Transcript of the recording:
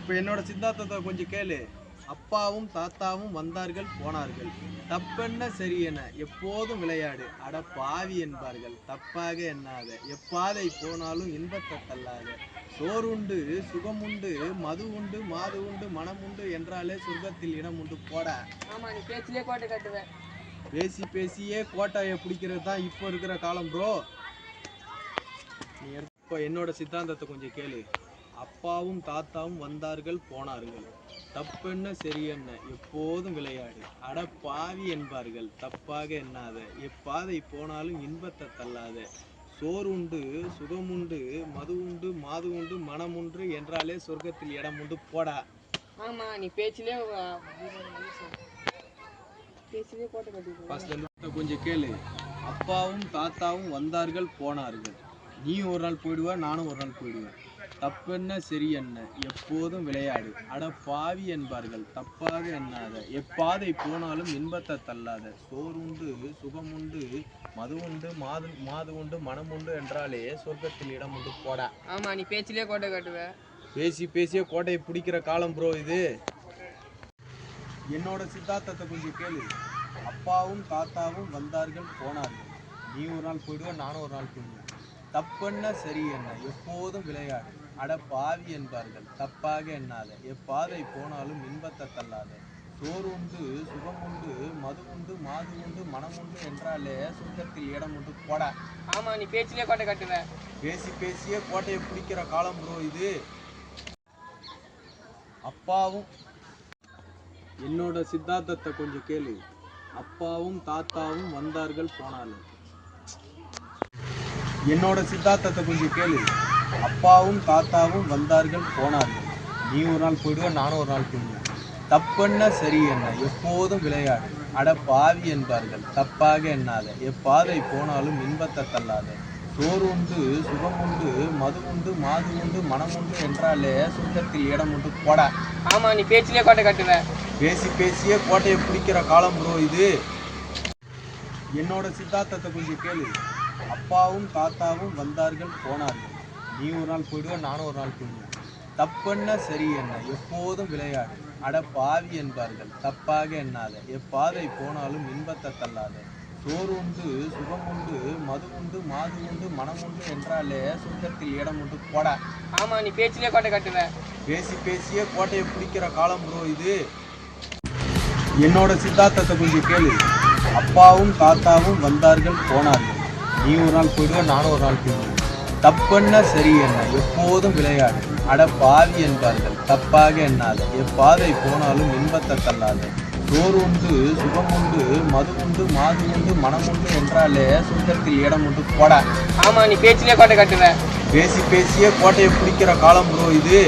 இப்போ என்னோட சித்தாந்தத்தை கொஞ்சம் கேளு. அப்பாவும் தாத்தாவும் வந்தார்கள் போனார்கள், தப்பென்ன சரியென எப்போதும் விளையாடு, அட பாவி என்பார்கள் தப்பாக எண்ணாத, எப்பாதை போனாலும் இன்பத்தை தள்ளாத, சோறுண்டு சுகமுண்டு மது உண்டு மாது உண்டு மனம் உண்டு என்றாலே சொர்க்கத்தில் இடம் உண்டு போட. ஆமா, நீ பேச்சிலே கோட்டை கட்டுவ. பேசி பேசியே கோட்டையை பிடிக்கிறது தான் இப்போ இருக்கிற காலம் ப்ரோ. நீ இப்போ என்னோட சித்தாந்தத்தை கொஞ்சம் கேளு. அப்பாவும் தாத்தாவும் வந்தார்கள் போனார்கள், தப்பென்ன சரியென்ன எப்போதும் விளையாடு, அட பாவி என்பார்கள் தப்பாக எண்ணாத, எப்பாதை போனாலும் இன்பத்தை தள்ளாத, சோறுண்டு சுகமுண்டு மது உண்டு மாது உண்டு மனம் உண்டு என்றாலே சொர்க்கத்தில் இடம் உண்டு போடா. ஆமா, நீ பேச்சிலே கோட்டை கட்டி. கொஞ்சம் கேளு. அப்பாவும் தாத்தாவும் வந்தார்கள் போனார்கள், நீ ஒரு நாள் போயிடுவ, நானும் ஒரு நாள் போயிடுவேன், தப்பென்ன சரியென்ன எப்போதும் விளையாடு, அட பாவி என்பார்கள் தப்பாக எண்ணாத, எப்பாதை போனாலும் இன்பத்தை தள்ளாத, சோறுண்டு சுகமுண்டு மது உண்டு மாது உண்டு மனம் உண்டு என்றாலே சொர்க்கத்தில் இடம் உண்டு போடா. ஆமா, நீ பேச்சிலே கோட்டை கட்டுவ. பேசி பேசியே கோட்டையை பிடிக்கிற காலம் ப்ரோ இது. என்னோட சித்தாந்தத்தை கொஞ்சம் கேளு. அப்பாவும் தாத்தாவும் வந்தார்கள் போனார்கள், நீ ஒரு நாள் போயிடுவ, நானும் ஒரு நாள் போயிடுவேன், தப்பென்ன சரியென்ன எப்போதும் விளையாடு, அட பாவி என்பார்கள் தப்பாக எண்ணாத, எப்பாதை போனாலும் இன்பத்தை தள்ளாத, சோறு உண்டு சுகமுண்டு மது உண்டு மாது உண்டு மனம் உண்டு என்றாலே சொர்க்கத்தில் இடம் உண்டு போடா. ஆமா, நீ பேச்சிலே கோட்டை கட்டுவ. பேசி பேசியே கோட்டையை பிடிக்கிற காலம் ப்ரோ இது. அப்பாவும் என்னோட சித்தாந்தத்தை கொஞ்சம் கேளு. அப்பாவும் தாத்தாவும் வந்தார்கள் போனார்கள், என்னோட சித்தாந்தத்தை கொஞ்சம் கேளு. அப்பாவும் தாத்தாவும் வந்தார்கள் போனார்கள், நீ ஒரு நாள் போயிடுவ, நானும் ஒரு நாள் போயிடுவேன், தப்பென்ன சரியென்ன எப்போதும் விளையாடு, அட பாவி என்பார்கள் தப்பாக எண்ணாத, எப்பாதை போனாலும் இன்பத்தை தள்ளாத, சோறு உண்டு சுகமுண்டு மது உண்டு மாது உண்டு மனம் உண்டு என்றாலே சொர்க்கத்தில் இடம் உண்டு போடா. ஆமா, நீ பேச்சிலே கோட்டை கட்டுவ. பேசி பேசியே கோட்டையை பிடிக்கிற காலம் ப்ரோ இது. என்னோட சித்தாந்தத்தை கொஞ்சம் கேளு. அப்பாவும் தாத்தாவும் வந்தார்கள் போனார்கள், நீ ஒரு நாள் போயிடுவ, நானும் ஒரு நாள் போயிடுவேன், தப்பென்ன சரியென்ன எப்போதும் விளையாடு, அட பாவி என்பார்கள் தப்பாக எண்ணாத, எப்பாதை போனாலும் இன்பத்தை தள்ளாத, சோறு உண்டு சுகமுண்டு மது உண்டு மாது உண்டு மனம் உண்டு என்றாலே சொர்க்கத்தில் இடம் உண்டு போடா. ஆமா, நீ பேச்சிலே கோட்டை கட்டுவ. பேசி பேசியே கோட்டையை பிடிக்கிற காலம் ப்ரோ இது. என்னோட சித்தாந்தத்தை கொஞ்சம் கேளு. அப்பாவும் தாத்தாவும் வந்தார்கள் போனார்கள், நீ ஒரு நாள் போயிடுவ, நானும் ஒரு நாள் போயிடுவேன், தப்பென்ன சரியென்ன எப்போதும் விளையாடு, அட பாவி என்பார்கள் தப்பாக எண்ணாத, எப்பாதை போனாலும் இன்பத்தை தள்ளாத, சோறு உண்டு சுகமுண்டு மது உண்டு மாது உண்டு மனம் உண்டு என்றாலே சொர்க்கத்தில் இடம் உண்டு போடா. ஆமா, நீ பேச்சிலே கோட்டை கட்டுவ. பேசி பேசியே கோட்டையை பிடிக்கிற காலம் ப்ரோ இது.